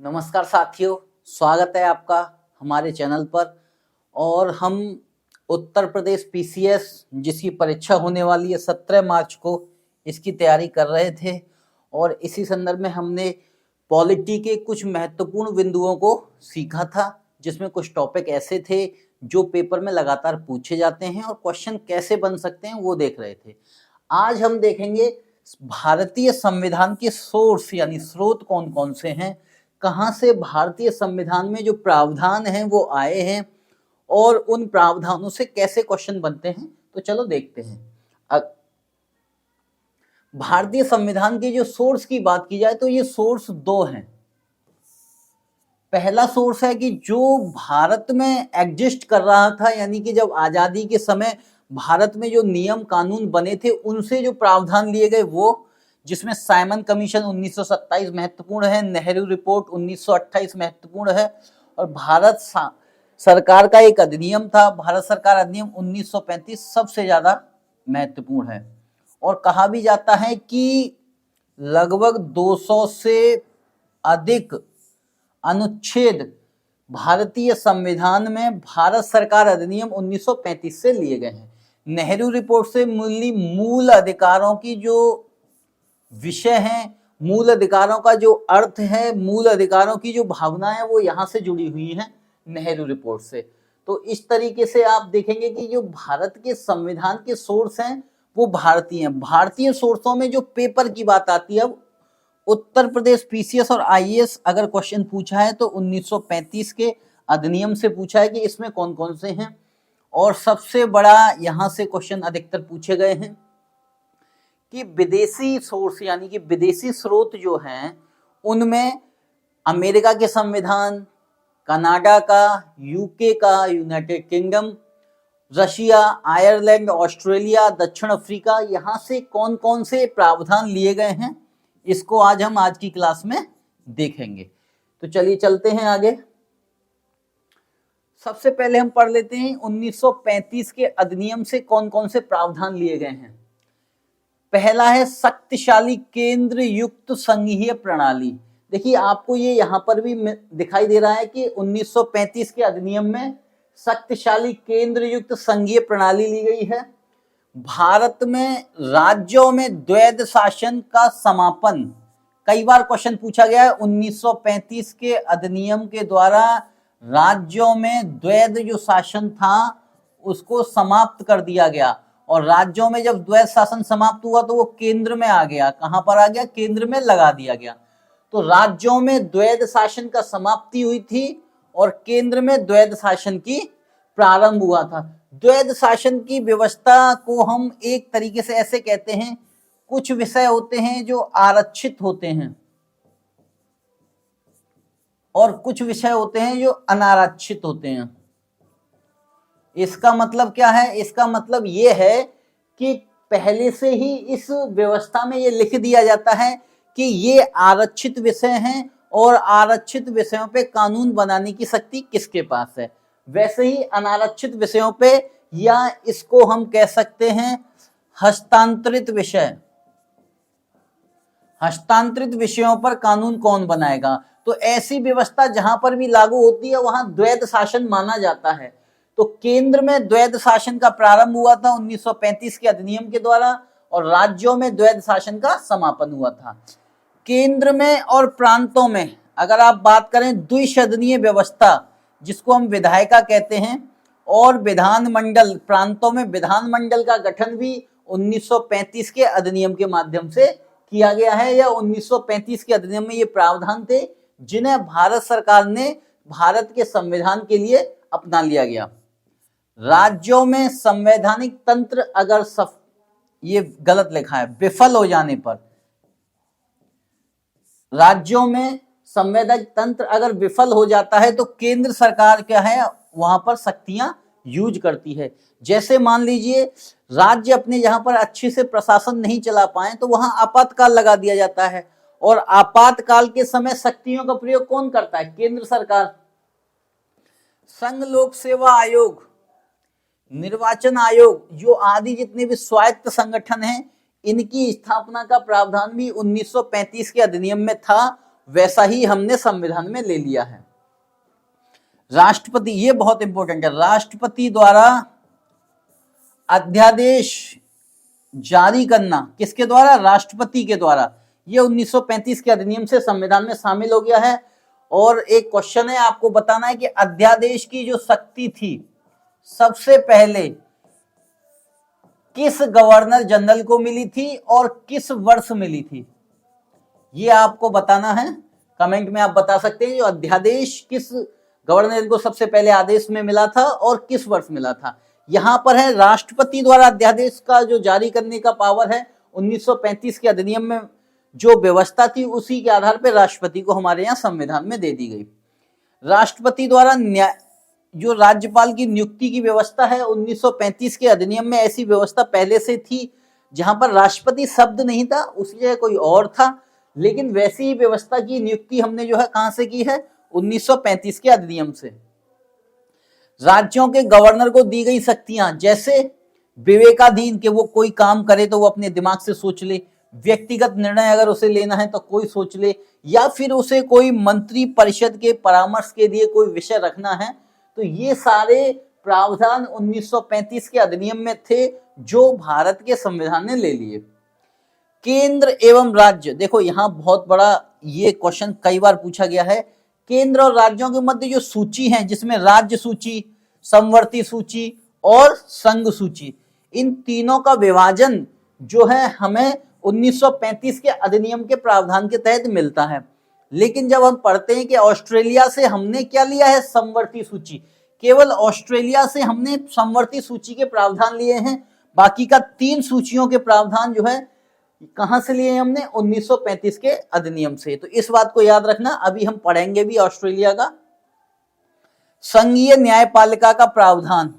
नमस्कार साथियों, स्वागत है आपका हमारे चैनल पर। और हम उत्तर प्रदेश पीसीएस जिसकी परीक्षा होने वाली है 17 मार्च को, इसकी तैयारी कर रहे थे। और इसी संदर्भ में हमने पॉलिटी के कुछ महत्वपूर्ण बिंदुओं को सीखा था, जिसमें कुछ टॉपिक ऐसे थे जो पेपर में लगातार पूछे जाते हैं और क्वेश्चन कैसे बन सकते हैं वो देख रहे थे। आज हम देखेंगे भारतीय संविधान के सोर्स यानी स्रोत कौन कौन से हैं, कहां से भारतीय संविधान में जो प्रावधान हैं वो आए हैं और उन प्रावधानों से कैसे क्वेश्चन बनते हैं। तो चलो देखते हैं। भारतीय संविधान के जो सोर्स की बात की जाए तो ये सोर्स दो हैं। पहला सोर्स है कि जो भारत में एग्जिस्ट कर रहा था, यानी कि जब आजादी के समय भारत में जो नियम कानून बने थे उनसे जो प्रावधान लिए गए वो, जिसमें साइमन कमीशन 1927 महत्वपूर्ण है, नेहरू रिपोर्ट 1928 महत्वपूर्ण है और भारत सरकार का एक अधिनियम था, भारत सरकार अधिनियम 1935 सबसे ज्यादा महत्वपूर्ण है। और कहा भी जाता है कि लगभग 200 से अधिक अनुच्छेद भारतीय संविधान में भारत सरकार अधिनियम 1935 से लिए गए हैं। नेहरू रिपोर्ट से मिली मूल अधिकारों की जो विषय हैं, मूल अधिकारों का जो अर्थ है, मूल अधिकारों की जो भावना है वो यहाँ से जुड़ी हुई है नेहरू रिपोर्ट से। तो इस तरीके से आप देखेंगे कि जो भारत के संविधान के सोर्स हैं वो भारतीय हैं। भारतीय सोर्सों में जो पेपर की बात आती है, उत्तर प्रदेश पीसीएस और आईएएस अगर क्वेश्चन पूछा है तो 1935 के अधिनियम से पूछा है कि इसमें कौन कौन से हैं। और सबसे बड़ा यहाँ से क्वेश्चन अधिकतर पूछे गए हैं कि विदेशी सोर्स यानी कि विदेशी स्रोत जो हैं उनमें अमेरिका के संविधान, कनाडा का, यूके का, United kingdom, Russia, Ireland, Australia, दक्षिण अफ्रीका, यहाँ से कौन कौन से प्रावधान लिए गए हैं, इसको आज की क्लास में देखेंगे। तो चलिए चलते हैं आगे। सबसे पहले हम पढ़ लेते हैं 1935 के अधिनियम से कौन कौन से प्रावधान लिए गए हैं। पहला है शक्तिशाली केंद्र युक्त संघीय प्रणाली। देखिए आपको ये यहाँ पर भी दिखाई दे रहा है कि 1935 के अधिनियम में शक्तिशाली केंद्र युक्त संघीय प्रणाली ली गई है। भारत में राज्यों में द्वैध शासन का समापन, कई बार क्वेश्चन पूछा गया है। 1935 के अधिनियम के द्वारा राज्यों में द्वैध जो शासन था उसको समाप्त कर दिया गया और राज्यों में जब द्वैध शासन समाप्त हुआ तो वो केंद्र में आ गया। कहां पर आ गया? केंद्र में लगा दिया गया। तो राज्यों में द्वैध शासन का समाप्ति हुई थी और केंद्र में द्वैध शासन की प्रारंभ हुआ था। द्वैध शासन की व्यवस्था को हम एक तरीके से ऐसे कहते हैं, कुछ विषय होते हैं जो आरक्षित होते हैं और कुछ विषय होते हैं जो अनारक्षित होते हैं। इसका मतलब क्या है? इसका मतलब ये है कि पहले से ही इस व्यवस्था में ये लिख दिया जाता है कि ये आरक्षित विषय हैं और आरक्षित विषयों पे कानून बनाने की शक्ति किसके पास है। वैसे ही अनारक्षित विषयों पे, या इसको हम कह सकते हैं हस्तांतरित विषय, हस्तांतरित विषयों पर कानून कौन बनाएगा। तो ऐसी व्यवस्था जहां पर भी लागू होती है वहां द्वैध शासन माना जाता है। तो केंद्र में द्वैध शासन का प्रारंभ हुआ था 1935 के अधिनियम के द्वारा और राज्यों में द्वैध शासन का समापन हुआ था। केंद्र में और प्रांतों में अगर आप बात करें, द्विसदनीय व्यवस्था जिसको हम विधायिका कहते हैं, और विधानमंडल, प्रांतों में विधानमंडल का गठन भी 1935 के अधिनियम के माध्यम से किया गया है, या 1935 के अधिनियम में ये प्रावधान थे जिन्हें भारत सरकार ने भारत के संविधान के लिए अपना लिया गया। राज्यों में संवैधानिक तंत्र अगर ये गलत लिखा है, विफल हो जाने पर, राज्यों में संवैधानिक तंत्र अगर विफल हो जाता है तो केंद्र सरकार क्या है, वहां पर शक्तियां यूज करती है। जैसे मान लीजिए राज्य अपने जहां पर अच्छे से प्रशासन नहीं चला पाए तो वहां आपातकाल लगा दिया जाता है और आपातकाल के समय शक्तियों का प्रयोग कौन करता है? केंद्र सरकार। संघ लोक सेवा आयोग, निर्वाचन आयोग, जो आदि जितने भी स्वायत्त संगठन हैं, इनकी स्थापना का प्रावधान भी 1935 के अधिनियम में था वैसा ही हमने संविधान में ले लिया है। राष्ट्रपति, ये बहुत इंपॉर्टेंट है, राष्ट्रपति द्वारा अध्यादेश जारी करना, किसके द्वारा? राष्ट्रपति के द्वारा। ये 1935 के अधिनियम से संविधान में शामिल हो गया है। और एक क्वेश्चन है, आपको बताना है कि अध्यादेश की जो शक्ति थी सबसे पहले किस गवर्नर जनरल को मिली थी और किस वर्ष मिली थी, ये आपको बताना है। कमेंट में आप बता सकते हैं जो अध्यादेश किस गवर्नर जनरल को सबसे पहले आदेश में मिला था और किस वर्ष मिला था। यहां पर है राष्ट्रपति द्वारा अध्यादेश का जो जारी करने का पावर है, 1935 के अधिनियम में जो व्यवस्था थी उसी के आधार पर राष्ट्रपति को हमारे यहाँ संविधान में दे दी गई। राष्ट्रपति द्वारा जो राज्यपाल की नियुक्ति की व्यवस्था है, 1935 के अधिनियम में ऐसी व्यवस्था पहले से थी, जहां पर राष्ट्रपति शब्द नहीं था, उसी जगह कोई और था, लेकिन वैसी ही व्यवस्था की नियुक्ति हमने जो है कहां से की है? 1935 के अधिनियम से। राज्यों के गवर्नर को दी गई शक्तियां, जैसे विवेकाधीन के वो कोई काम करे तो वो अपने दिमाग से सोच ले, व्यक्तिगत निर्णय अगर उसे लेना है तो कोई सोच ले, या फिर उसे कोई मंत्री परिषद के परामर्श के लिए कोई विषय रखना है, तो ये सारे प्रावधान 1935 के अधिनियम में थे जो भारत के संविधान ने ले लिए। केंद्र एवं राज्य, देखो यहां बहुत बड़ा ये क्वेश्चन कई बार पूछा गया है। केंद्र और राज्यों के मध्य जो सूची है, जिसमें राज्य सूची, समवर्ती सूची और संघ सूची, इन तीनों का विभाजन जो है हमें 1935 के अधिनियम के प्रावधान के तहत मिलता है। लेकिन जब हम पढ़ते हैं कि ऑस्ट्रेलिया से हमने क्या लिया है? समवर्ती सूची। केवल ऑस्ट्रेलिया से हमने समवर्ती सूची के प्रावधान लिए हैं, बाकी का 3 सूचियों के प्रावधान जो है कहां से लिए हमने? 1935 के अधिनियम से। तो इस बात को याद रखना, अभी हम पढ़ेंगे भी ऑस्ट्रेलिया का। संघीय न्यायपालिका का प्रावधान,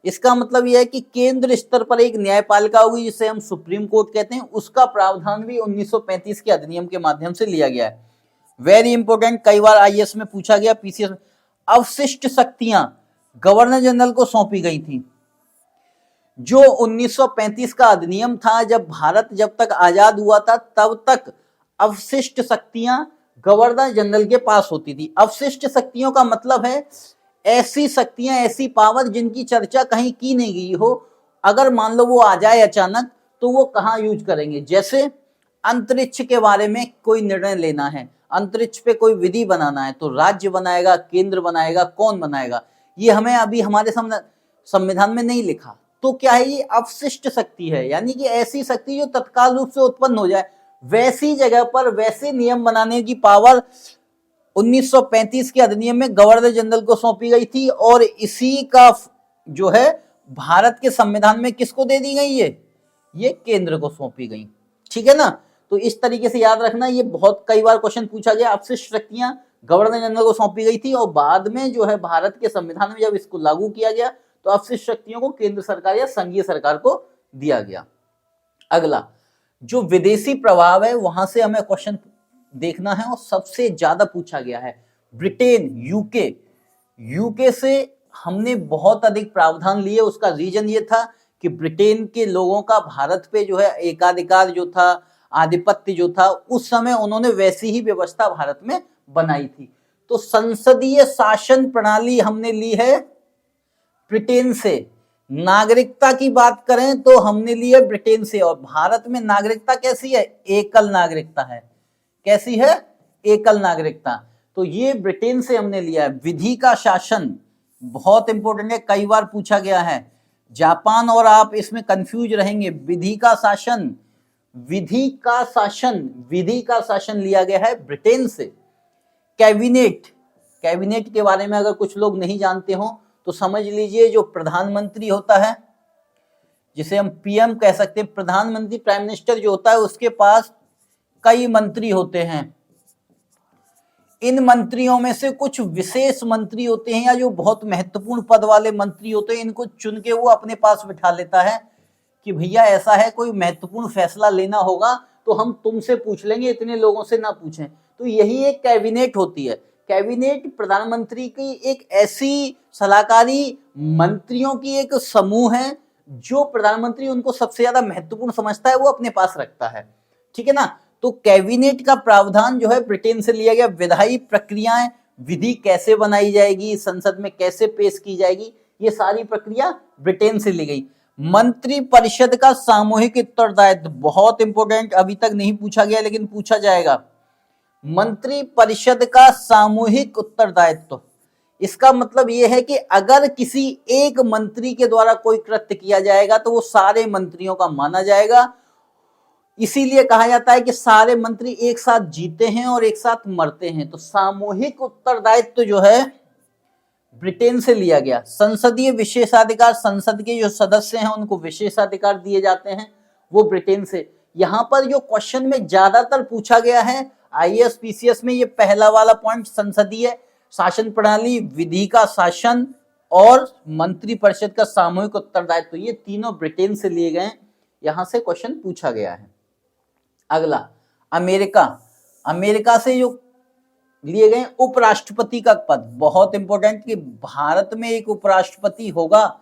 इसका मतलब यह है कि केंद्र स्तर पर एक न्यायपालिका होगी जिसे हम सुप्रीम कोर्ट कहते हैं, उसका प्रावधान भी 1935 के अधिनियम के माध्यम से लिया गया है। वेरी इंपॉर्टेंट, कई बार आईएएस में पूछा गया, पीसीएस में। अवशिष्ट शक्तियां गवर्नर जनरल को सौंपी गई थी। जो 1935 का अधिनियम था, जब भारत जब तक आजाद हुआ था तब तक अवशिष्ट शक्तियां गवर्नर जनरल के पास होती थी। अवशिष्ट शक्तियों का मतलब है ऐसी शक्तियां, ऐसी पावर जिनकी चर्चा कहीं की नहीं गई हो, अगर मान लो वो आ जाए अचानक तो वो कहाँ यूज करेंगे। जैसे अंतरिक्ष के बारे में कोई निर्णय लेना है, अंतरिक्ष पे कोई विधि बनाना है, तो राज्य बनाएगा, केंद्र बनाएगा, कौन बनाएगा? ये हमें अभी हमारे संविधान में नहीं लिखा। तो क्या है? ये अवशिष्ट शक्ति है, यानी कि ऐसी शक्ति जो तत्काल रूप से उत्पन्न हो जाए, वैसी जगह पर वैसे नियम बनाने की पावर 1935 के अधिनियम में गवर्नर जनरल को सौंपी गई थी। और इसी का जो है भारत के संविधान में किसको दे दी गई? ये केंद्र को सौंपी गई। ठीक है ना? तो इस तरीके से याद रखना, ये बहुत कई बार क्वेश्चन पूछा गया। अवशिष्ट शक्तियां गवर्नर जनरल को सौंपी गई थी और बाद में जो है भारत के संविधान में जब इसको लागू किया गया तो अवशिष्ट शक्तियों को केंद्र सरकार या संघीय सरकार को दिया गया। अगला जो विदेशी प्रभाव है, वहां से हमें क्वेश्चन देखना है और सबसे ज्यादा पूछा गया है ब्रिटेन, यूके से हमने बहुत अधिक प्रावधान लिए। उसका रीजन ये था कि ब्रिटेन के लोगों का भारत पे जो है एकाधिकार जो था, आधिपत्य जो था, उस समय उन्होंने वैसी ही व्यवस्था भारत में बनाई थी। तो संसदीय शासन प्रणाली हमने ली है ब्रिटेन से। नागरिकता की बात करें तो हमने ली है ब्रिटेन से। और भारत में नागरिकता कैसी है? एकल नागरिकता है। कैसी है? एकल नागरिकता। तो ये ब्रिटेन से हमने लिया है। विधि का शासन बहुत इंपॉर्टेंट है, कई बार पूछा गया है। जापान और आप इसमें कंफ्यूज रहेंगे। विधि का शासन लिया गया है ब्रिटेन से। कैबिनेट के बारे में अगर कुछ लोग नहीं जानते हो तो समझ लीजिए, जो प्रधानमंत्री होता है, जिसे हम पीएम कह सकते हैं, प्रधानमंत्री प्राइम मिनिस्टर जो होता है, उसके पास कई मंत्री होते हैं। इन मंत्रियों में से कुछ विशेष मंत्री होते हैं या जो बहुत महत्वपूर्ण पद वाले मंत्री होते हैं, इनको चुन के वो अपने पास बिठा लेता है कि भैया ऐसा है, कोई महत्वपूर्ण फैसला लेना होगा तो हम तुमसे पूछ लेंगे, इतने लोगों से ना पूछें। तो यही एक कैबिनेट होती है। कैबिनेट प्रधानमंत्री की एक ऐसी सलाहकारी मंत्रियों की एक समूह है जो प्रधानमंत्री उनको सबसे ज्यादा महत्वपूर्ण समझता है, वो अपने पास रखता है। ठीक है ना? तो कैबिनेट का प्रावधान जो है ब्रिटेन से लिया गया। विधायी प्रक्रियाएं, विधि कैसे बनाई जाएगी, संसद में कैसे पेश की जाएगी, ये सारी प्रक्रिया ब्रिटेन से ली गई। मंत्री परिषद का सामूहिक उत्तरदायित्व बहुत इंपॉर्टेंट, अभी तक नहीं पूछा गया लेकिन पूछा जाएगा। मंत्री परिषद का सामूहिक उत्तरदायित्व, इसका मतलब यह है कि अगर किसी एक मंत्री के द्वारा कोई कृत्य किया जाएगा तो वो सारे मंत्रियों का माना जाएगा। इसीलिए कहा जाता है कि सारे मंत्री एक साथ जीते हैं और एक साथ मरते हैं। तो सामूहिक उत्तरदायित्व जो है ब्रिटेन से लिया गया। संसदीय विशेषाधिकार, संसद के जो सदस्य हैं उनको विशेषाधिकार दिए जाते हैं, वो ब्रिटेन से। यहां पर जो क्वेश्चन में ज्यादातर पूछा गया है आईएएस पीसीएस में, ये पहला वाला पॉइंट, संसदीय शासन प्रणाली, विधि का शासन और मंत्री परिषद का सामूहिक उत्तरदायित्व, ये तीनों ब्रिटेन से लिए गए, यहां से क्वेश्चन पूछा गया है। अगला अमेरिका, अमेरिका से जो लिए गए उपराष्ट्रपति का पद, बहुत इंपॉर्टेंट कि भारत में एक उपराष्ट्रपति होगा,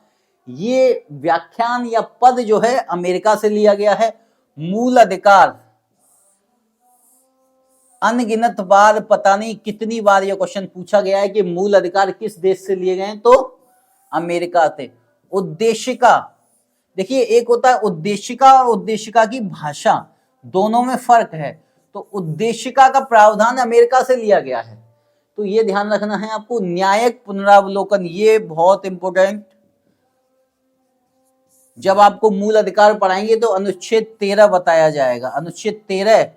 ये व्याख्यान या पद जो है अमेरिका से लिया गया है। मूल अधिकार, अनगिनत बार, पता नहीं कितनी बार यह क्वेश्चन पूछा गया है कि मूल अधिकार किस देश से लिए गए, तो अमेरिका से। उद्देशिका, देखिए एक होता है उद्देशिका और उद्देशिका की भाषा, दोनों में फर्क है। तो उद्देशिका का प्रावधान अमेरिका से लिया गया है, तो ये ध्यान रखना है आपको। न्यायिक पुनरावलोकन, ये बहुत इंपॉर्टेंट, जब आपको मूल अधिकार पढ़ाएंगे तो अनुच्छेद 13 बताया जाएगा। अनुच्छेद 13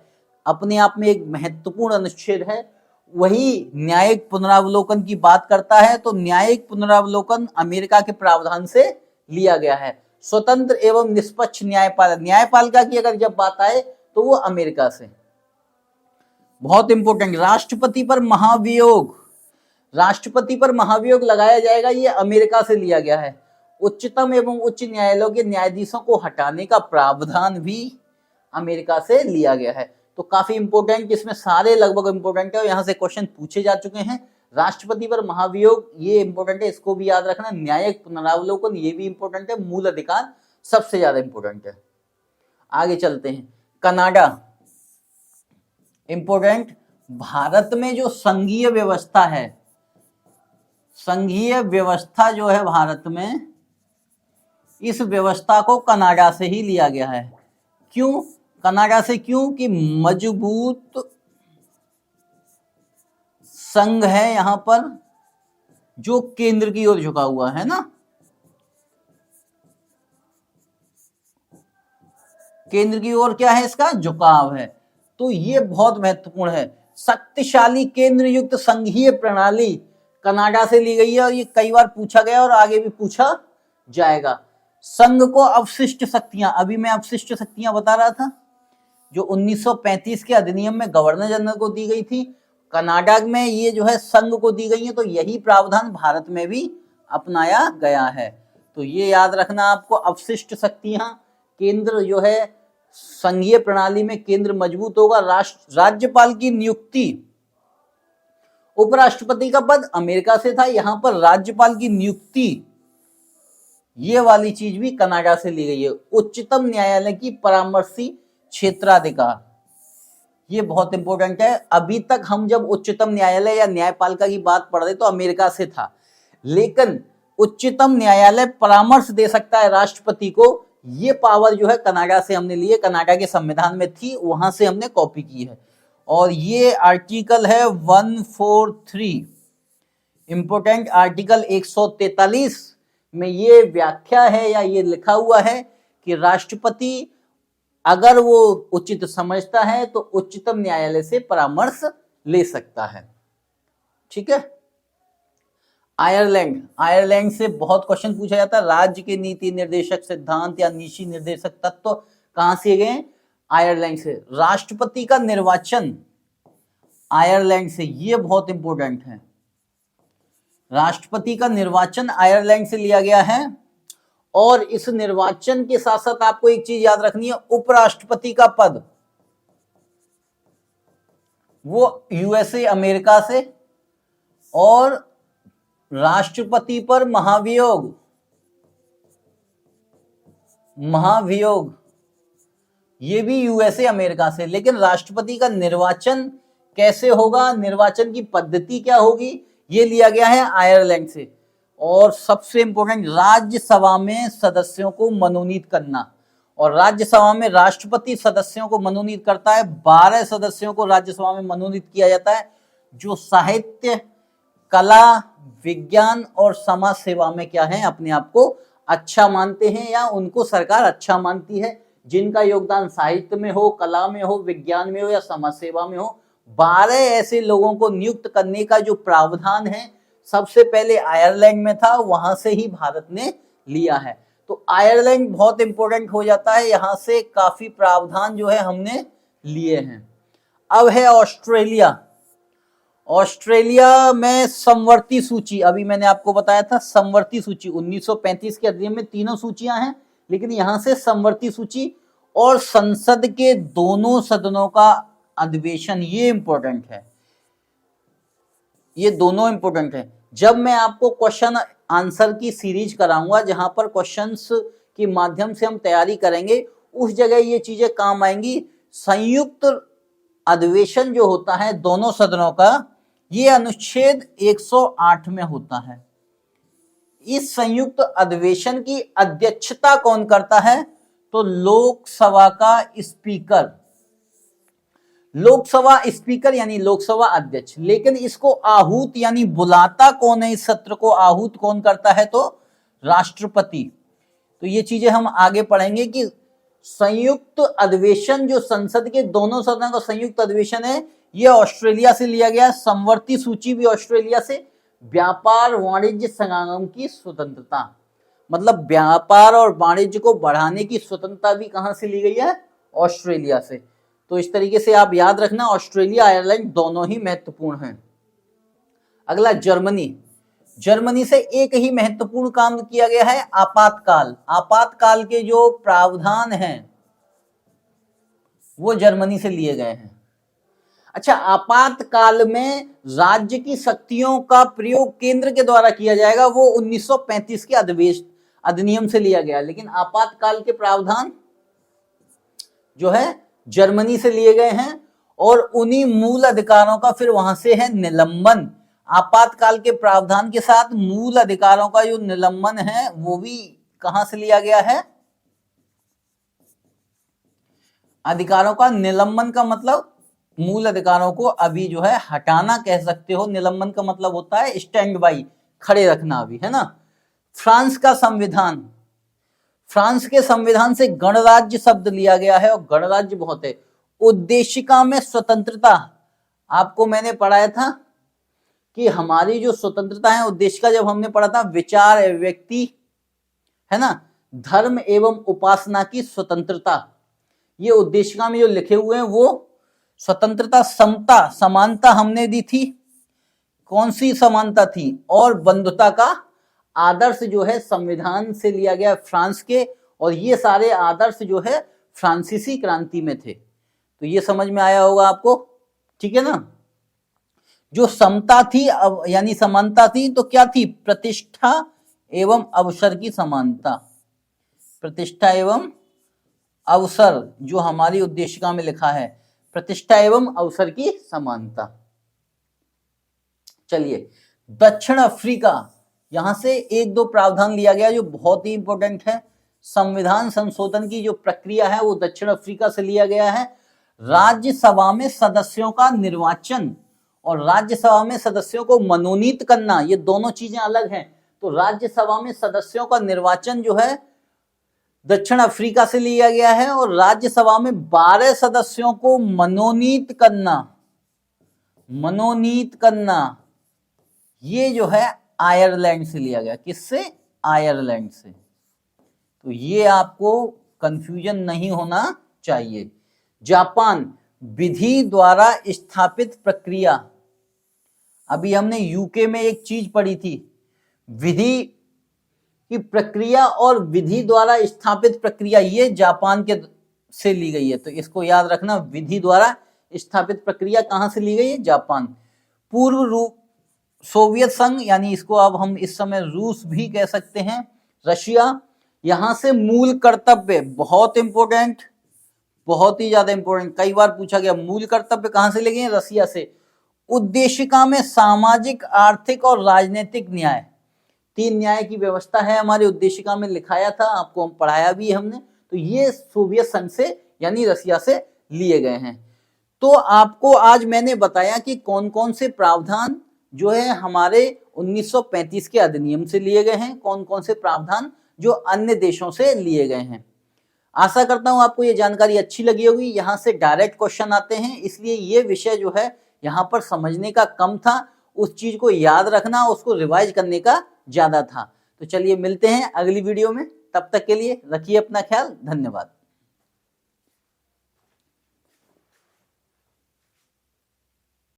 अपने आप में एक महत्वपूर्ण अनुच्छेद है, वही न्यायिक पुनरावलोकन की बात करता है। तो न्यायिक पुनरावलोकन अमेरिका के प्रावधान से लिया गया है। स्वतंत्र एवं निष्पक्ष न्यायपालिका, न्यायपालिका की अगर जब बात आए तो वो अमेरिका से। बहुत इंपॉर्टेंट, राष्ट्रपति पर महाभियोग, राष्ट्रपति पर महाभियोग लगाया जाएगा, ये अमेरिका से लिया गया है। उच्चतम एवं उच्च न्यायालयों के न्यायाधीशों को हटाने का प्रावधान भी अमेरिका से लिया गया है। तो काफी इंपॉर्टेंट, इसमें सारे लगभग इंपॉर्टेंट है और यहां से क्वेश्चन पूछे जा चुके हैं। राष्ट्रपति पर महाभियोग, ये इंपॉर्टेंट है, इसको भी याद रखना। न्यायिक पुनरावलोकन, ये भी इंपॉर्टेंट है। मूल अधिकार सबसे ज्यादा इंपॉर्टेंट है। आगे चलते हैं, कनाडा, इंपॉर्टेंट। भारत में जो संघीय व्यवस्था है, संघीय व्यवस्था जो है भारत में, इस व्यवस्था को कनाडा से ही लिया गया है। क्यों कनाडा से? क्यों कि मजबूत संघ है यहां पर, जो केंद्र की ओर झुका हुआ है ना, केंद्र की ओर क्या है, इसका झुकाव है। तो ये बहुत महत्वपूर्ण है। शक्तिशाली केंद्र युक्त संघीय प्रणाली कनाडा से ली गई है और ये कई बार पूछा गया और आगे भी पूछा जाएगा। संघ को अवशिष्ट शक्तियां, अभी मैं अवशिष्ट शक्तियां बता रहा था, जो 1935 के अधिनियम में गवर्नर जनरल को दी गई थी, कनाडा में ये जो है संघ को दी गई है। तो यही प्रावधान भारत में भी अपनाया गया है। तो ये याद रखना आपको, अवशिष्ट शक्तियां, केंद्र जो है संघीय प्रणाली में केंद्र मजबूत होगा। राज्यपाल की नियुक्ति, उपराष्ट्रपति का पद अमेरिका से था, यहां पर राज्यपाल की नियुक्ति, ये वाली चीज भी कनाडा से ली गई है। उच्चतम न्यायालय की परामर्शी क्षेत्राधिकार, ये बहुत इंपॉर्टेंट है। अभी तक हम जब उच्चतम न्यायालय या न्यायपालिका की बात पढ़ रहे तो अमेरिका से था, लेकिन उच्चतम न्यायालय परामर्श दे सकता है राष्ट्रपति को, ये पावर जो है कनाडा से हमने ली है। कनाडा के संविधान में थी, वहां से हमने कॉपी की है। और ये आर्टिकल है 143, इंपोर्टेंट आर्टिकल 143 में ये व्याख्या है या ये लिखा हुआ है कि राष्ट्रपति अगर वो उचित समझता है तो उच्चतम न्यायालय से परामर्श ले सकता है। ठीक है। आयरलैंड, आयरलैंड से बहुत क्वेश्चन पूछा जाता है। राज्य के नीति निर्देशक सिद्धांत या नीति निर्देशक तत्व कहां से गए? आयरलैंड से। राष्ट्रपति का निर्वाचन आयरलैंड से, ये बहुत इंपॉर्टेंट है। राष्ट्रपति का निर्वाचन आयरलैंड से लिया गया है। और इस निर्वाचन के साथ साथ आपको एक चीज याद रखनी है, उपराष्ट्रपति का पद वो यूएसए अमेरिका से, और राष्ट्रपति पर महाभियोग, महाभियोग ये भी यूएसए अमेरिका से। लेकिन राष्ट्रपति का निर्वाचन कैसे होगा, निर्वाचन की पद्धति क्या होगी, ये लिया गया है आयरलैंड से। और सबसे इंपॉर्टेंट, राज्यसभा में सदस्यों को मनोनीत करना, और राज्यसभा में राष्ट्रपति सदस्यों को मनोनीत करता है। 12 सदस्यों को राज्यसभा में मनोनीत किया जाता है जो साहित्य, कला, विज्ञान और समाज सेवा में क्या है, अपने आप को अच्छा मानते हैं या उनको सरकार अच्छा मानती है, जिनका योगदान साहित्य में हो, कला में हो, विज्ञान में हो या समाज सेवा में हो। 12 ऐसे लोगों को नियुक्त करने का जो प्रावधान है सबसे पहले आयरलैंड में था, वहां से ही भारत ने लिया है। तो आयरलैंड बहुत इंपॉर्टेंट हो जाता है, यहां से काफी प्रावधान जो है हमने लिए हैं। अब है ऑस्ट्रेलिया। ऑस्ट्रेलिया में समवर्ती सूची, अभी मैंने आपको बताया था समवर्ती सूची 1935 के अधिनियम में तीनों सूचियां हैं, लेकिन यहां से समवर्ती सूची और संसद के दोनों सदनों का अधिवेशन, ये इंपॉर्टेंट है, ये दोनों इंपॉर्टेंट है। जब मैं आपको क्वेश्चन आंसर की सीरीज कराऊंगा जहां पर क्वेश्चंस के माध्यम से हम तैयारी करेंगे, उस जगह ये चीजें काम आएंगी। संयुक्त अधिवेशन जो होता है दोनों सदनों का, ये अनुच्छेद 108 में होता है। इस संयुक्त अधिवेशन की अध्यक्षता कौन करता है, तो लोकसभा का स्पीकर, लोकसभा स्पीकर यानी लोकसभा अध्यक्ष। लेकिन इसको आहूत यानी बुलाता कौन है, इस सत्र को आहूत कौन करता है, तो राष्ट्रपति। तो ये चीजें हम आगे पढ़ेंगे कि संयुक्त अधिवेशन जो संसद के दोनों सदनों का संयुक्त अधिवेशन है, ये ऑस्ट्रेलिया से लिया गया। समवर्ती सूची भी ऑस्ट्रेलिया से। व्यापार वाणिज्य समागम की स्वतंत्रता, मतलब व्यापार और वाणिज्य को बढ़ाने की स्वतंत्रता भी कहां से ली गई है, ऑस्ट्रेलिया से। तो इस तरीके से आप याद रखना, ऑस्ट्रेलिया आयरलैंड दोनों ही महत्वपूर्ण हैं। अगला जर्मनी। जर्मनी से एक ही महत्वपूर्ण काम किया गया है, आपातकाल। आपातकाल के जो प्रावधान हैं वो जर्मनी से लिए गए हैं। अच्छा, आपातकाल में राज्य की शक्तियों का प्रयोग केंद्र के द्वारा किया जाएगा, वो 1935 के अधिनियम से लिया गया। लेकिन आपातकाल के प्रावधान जो है जर्मनी से लिए गए हैं, और उन्हीं मूल अधिकारों का फिर वहां से है निलंबन। आपातकाल के प्रावधान के साथ मूल अधिकारों का जो निलंबन है वो भी कहां से लिया गया है, अधिकारों का निलंबन का मतलब मूल अधिकारों को अभी जो है हटाना कह सकते हो। निलंबन का मतलब होता है स्टैंड बाई, खड़े रखना अभी, है ना। फ्रांस का संविधान, फ्रांस के संविधान से गणराज्य शब्द लिया गया है, और गणराज्य बहुत है। उद्देशिका में स्वतंत्रता, आपको मैंने पढ़ाया था कि हमारी जो स्वतंत्रता है, उद्देशिका जब हमने पढ़ा था, विचार, व्यक्ति, है ना, धर्म एवं उपासना की स्वतंत्रता, ये उद्देशिका में जो लिखे हुए हैं वो स्वतंत्रता। समता, समानता हमने दी थी, कौन सी समानता थी, और बंधुता का आदर्श जो है संविधान से लिया गया फ्रांस के, और ये सारे आदर्श जो है फ्रांसीसी क्रांति में थे। तो ये समझ में आया होगा आपको, ठीक है ना। जो समता थी अब यानी समानता थी, तो क्या थी, प्रतिष्ठा एवं अवसर की समानता। प्रतिष्ठा एवं अवसर जो हमारी उद्देशिका में लिखा है, प्रतिष्ठा एवं अवसर की समानता। चलिए, दक्षिण अफ्रीका, यहां से एक दो प्रावधान लिया गया जो बहुत ही इंपॉर्टेंट है। संविधान संशोधन की जो प्रक्रिया है वो दक्षिण अफ्रीका से लिया गया है। राज्यसभा में सदस्यों का निर्वाचन और राज्यसभा में सदस्यों को मनोनीत करना, ये दोनों चीजें अलग हैं। तो राज्यसभा में सदस्यों का निर्वाचन जो है दक्षिण अफ्रीका से लिया गया है, और राज्यसभा में 12 सदस्यों को मनोनीत करना, मनोनीत करना, ये जो है आयरलैंड से लिया गया। किससे, आयरलैंड से। तो ये आपको कंफ्यूजन नहीं होना चाहिए। जापान, विधि द्वारा स्थापित प्रक्रिया, अभी हमने यूके में एक चीज पढ़ी थी, विधि की प्रक्रिया और विधि द्वारा स्थापित प्रक्रिया, ये जापान के से ली गई है। तो इसको याद रखना, विधि द्वारा स्थापित प्रक्रिया कहां से ली गई है, जापान। पूर्व सोवियत संघ, यानी इसको अब हम इस समय रूस भी कह सकते हैं, रशिया, यहां से मूल कर्तव्य, बहुत इंपॉर्टेंट, बहुत ही ज्यादा इंपॉर्टेंट, कई बार पूछा गया। मूल कर्तव्य कहां से ले गए? रसिया से। उद्देशिका में सामाजिक, आर्थिक और राजनीतिक न्याय, 3 न्याय की व्यवस्था है हमारे उद्देशिका में, लिखाया था आपको, हम पढ़ाया भी हमने। तो ये सोवियत संघ से यानी रसिया से लिए गए हैं। तो आपको आज मैंने बताया कि कौन कौन से प्रावधान जो है हमारे 1935 के अधिनियम से लिए गए हैं, कौन कौन से प्रावधान जो अन्य देशों से लिए गए हैं। आशा करता हूं आपको ये जानकारी अच्छी लगी होगी। यहां से डायरेक्ट क्वेश्चन आते हैं, इसलिए ये विषय जो है यहां पर समझने का कम था, उस चीज को याद रखना, उसको रिवाइज करने का ज्यादा था। तो चलिए मिलते हैं अगली वीडियो में, तब तक के लिए रखिए अपना ख्याल। धन्यवाद।